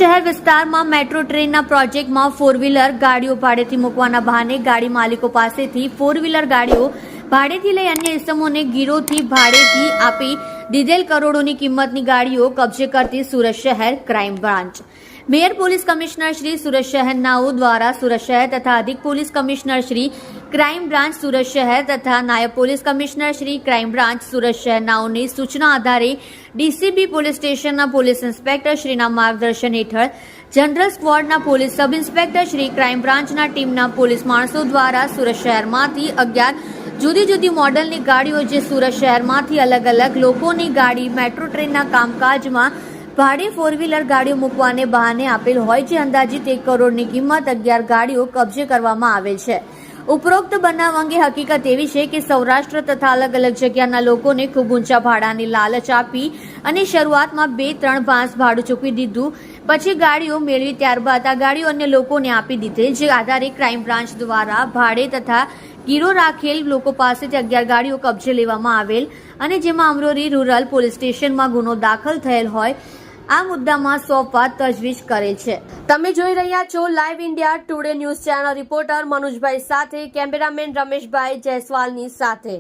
શહેર વિસ્તારમાં મેટ્રો ટ્રેનના પ્રોજેક્ટમાં ફોર વ્હીલર ગાડીઓ ભાડેથી મૂકવાના બહાને ગાડી માલિકો પાસેથી ફોર વ્હીલર ગાડીઓ ભાડેથી લઈ અન્ય ઇસમોને ગીરોથી ભાડેથી આપી દીધેલ કરોડોની કિંમતની ગાડીઓ કબજે કરતી સુરત શહેર crime branch mayor police commissioner Shri Surat શહેર નાઓ દ્વારા સુરત શહેર તથા અધિક police commissioner Shri crime branch Surat શહેર તથા નાયબ police commissioner Shri crime branch Surat શહેર નાઓની સૂચના આધારે ડીસીબી પોલીસ સ્ટેશનના પોલીસ ઇન્સ્પેક્ટર શ્રીના માર્ગદર્શન હેઠળ જનરલ સ્ક્વોડના police sub inspector Shri crime બ્રાન્ચના ટીમના પોલીસ માણસો દ્વારા સુરત શહેરમાંથી 11 જુદી જુદી મોડલની ગાડીઓ જે સુરત શહેરમાંથી અલગ અલગ લોકોની ગાડી મેટ્રો ટ્રેનના કામકાજમાં ભાડે ફોર વ્હીલર ગાડીઓ મૂકવાને બહાને આપેલ હોય જે અંદાજિત 1 કરોડની કિંમત 11 ગાડીઓ કબજે કરવામાં આવેલ છે। ઉપરોક્ત બનાવ અંગે હકીકત એવી છે કે સૌરાષ્ટ્ર તથા અલગ અલગ જગ્યાના લોકોને ખૂબ ઊંચા ભાડાની લાલચ આપી અને શરૂઆતમાં 2-3 ભાંસ ભાડું ચૂકવી દીધું, પછી ગાડીઓ મેળવી ત્યારબાદ આ ગાડીઓ અન્ય લોકોને આપી દીધેલ, જે આધારે ક્રાઇમ બ્રાન્ચ દ્વારા ભાડે તથા ગીરો રાખેલ લોકો પાસેથી 11 ગાડીઓ કબજે લેવામાં આવેલ અને જેમાં અમરોલી રૂરલ પોલીસ સ્ટેશનમાં ગુનો દાખલ થયેલ હોય આ મુદ્દામાં સોંપવા તજવીજ કરેલ છે। તમે જોઈ રહ્યા છો live India Today news channel. Reporter Manojbhai સાથે કેમેરામેન રમેશભાઈ જયસ્વાલની સાથે।